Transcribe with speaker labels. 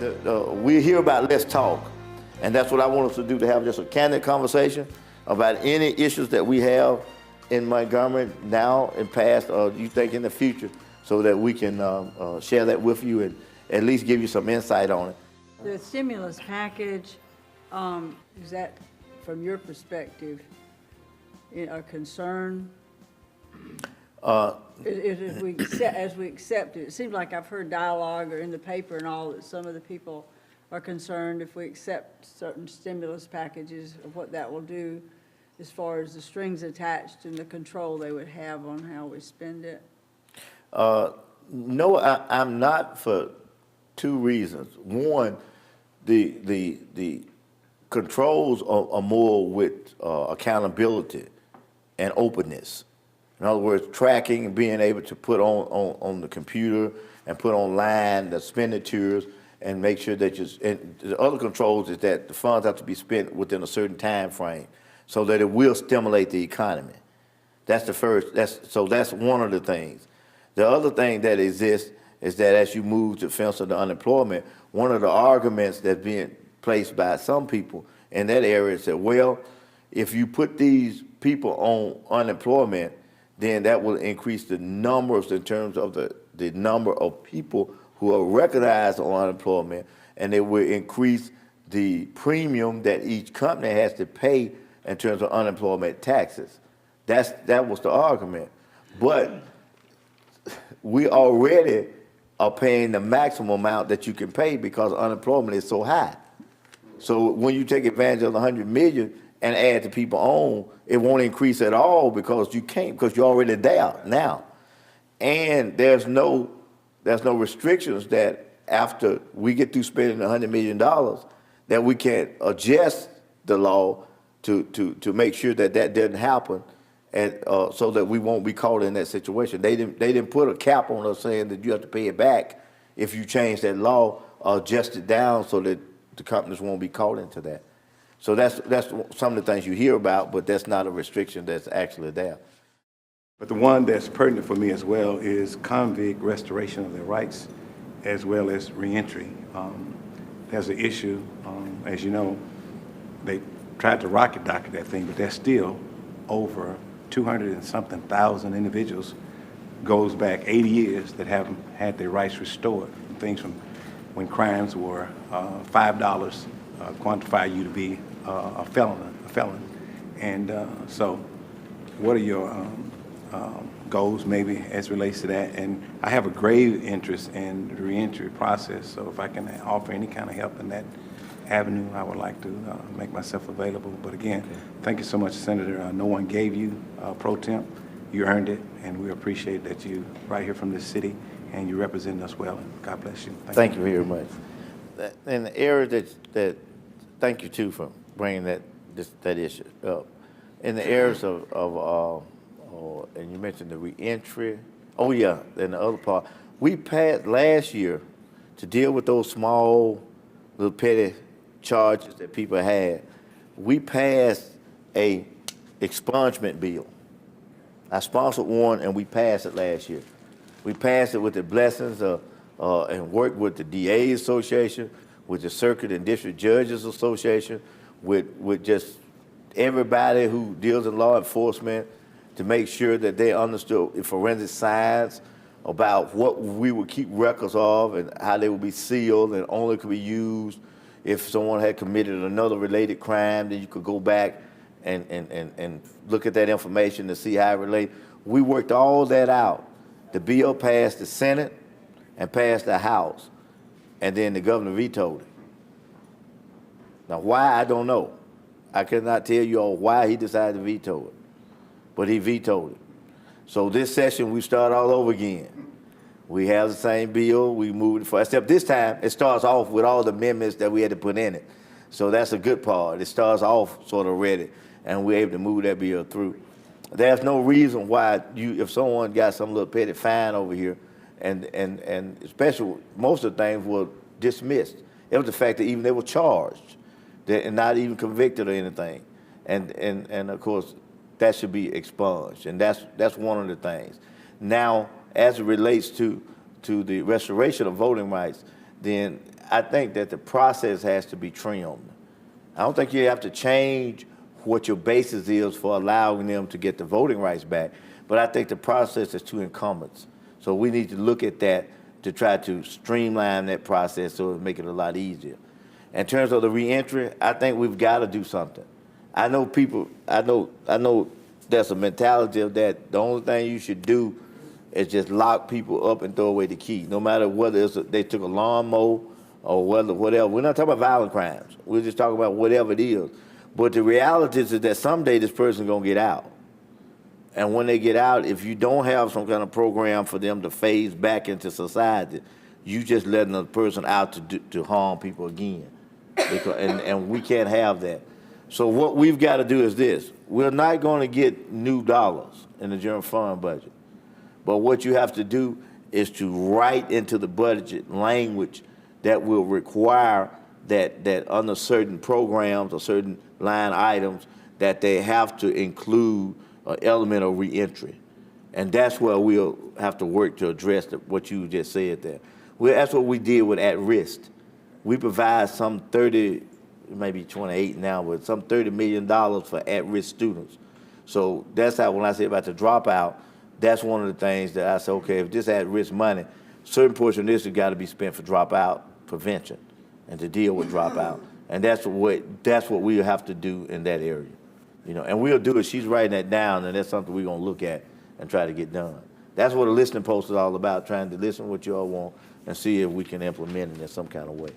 Speaker 1: We hear about let's talk, and that's what I want us to do, to have just a candid conversation about any issues that we have in Montgomery now and past, or you think in the future, so that we can share that with you and at least give you some insight on it.
Speaker 2: The stimulus package, is that, from your perspective, a concern? As we accept it, it seems like I've heard dialogue or in the paper and all that some of the people are concerned if we accept certain stimulus packages of what that will do as far as the strings attached and the control they would have on how we spend it.
Speaker 1: No, I'm not, for two reasons. One, the controls are more with accountability and openness. In other words, tracking and being able to put on the computer and put online the expenditures and make sure that and the other controls is that the funds have to be spent within a certain time frame so that it will stimulate the economy. That's the first, so that's one of the things. The other thing that exists is that as you move to fence the unemployment, one of the arguments that's being placed by some people in that area is that, well, if you put these people on unemployment, then that will increase the numbers in terms of the number of people who are recognized on unemployment, and it will increase the premium that each company has to pay in terms of unemployment taxes. That was the argument. But we already are paying the maximum amount that you can pay because unemployment is so high. So when you take advantage of the 100 million and add the people on, it won't increase at all because you can't, because you're already there now. And there's no restrictions that after we get through spending $100 million, that we can adjust the law to make sure that that doesn't happen, and so that we won't be caught in that situation. They didn't put a cap on us saying that you have to pay it back if you change that law or adjust it down so that the companies won't be caught into that. So that's some of the things you hear about, but that's not a restriction that's actually there.
Speaker 3: But the one that's pertinent for me as well is convict restoration of their rights, as well as reentry. There's an issue, as you know, they tried to rocket docket that thing, but there's still over 200 and something thousand individuals, goes back 80 years, that haven't had their rights restored. Things from when crimes were $5 quantify you to be a felon. And so what are your goals maybe as relates to that? And I have a grave interest in the reentry process, so if I can offer any kind of help in that avenue, I would like to make myself available. But again, thank you so much, Senator. No one gave you pro temp. You earned it, and we appreciate that you right here from this city, and you represent us well. And God bless you.
Speaker 1: Thank you very much. In the area that thank you too for bringing that issue up. In the areas of and you mentioned the reentry. Oh yeah, and the other part, we passed last year to deal with those small little petty charges that people had. We passed a expungement bill. I sponsored one, and we passed it last year. We passed it with the blessings of and worked with the DA Association, with the Circuit and District Judges Association, with just everybody who deals in law enforcement, to make sure that they understood forensic science about what we would keep records of and how they would be sealed and only could be used if someone had committed another related crime. Then you could go back and look at that information to see how it relates. We worked all that out. The bill passed the Senate and passed the House, and then the governor vetoed it. Now why, I don't know. I cannot tell you all why he decided to veto it, but he vetoed it. So this session, we start all over again. We have the same bill, we moved it forward, except this time it starts off with all the amendments that we had to put in it. So that's a good part. It starts off sort of ready, and we're able to move that bill through. There's no reason why if someone got some little petty fine over here, and especially most of the things were dismissed. It was the fact that even they were charged and not even convicted or anything. And of course, that should be expunged, and that's one of the things. Now, as it relates to the restoration of voting rights, then I think that the process has to be trimmed. I don't think you have to change what your basis is for allowing them to get the voting rights back, but I think the process is too incumbents. So we need to look at that to try to streamline that process so it'll make it a lot easier. In terms of the reentry, I think we've got to do something. I know there's a mentality of that the only thing you should do is just lock people up and throw away the key, no matter whether they took a lawnmower or whatever. We're not talking about violent crimes. We're just talking about whatever it is. But the reality is that someday this person's going to get out. And when they get out, if you don't have some kind of program for them to phase back into society, you just letting a person out to harm people again. And we can't have that. So what we've got to do is this. We're not going to get new dollars in the general fund budget. But what you have to do is to write into the budget language that will require that under certain programs or certain line items that they have to include an element of reentry. And that's where we'll have to work to address what you just said there. That's what we did with at-risk. We provide some 30, maybe 28 now, but some $30 million for at-risk students. So that's how, when I say about the dropout, that's one of the things that I say, okay, if this at-risk money, certain portion of this has got to be spent for dropout prevention and to deal with dropout. And that's what we have to do in that area. And we'll do it. She's writing that down, and that's something we're going to look at and try to get done. That's what a listening post is all about, trying to listen to what you all want and see if we can implement it in some kind of way.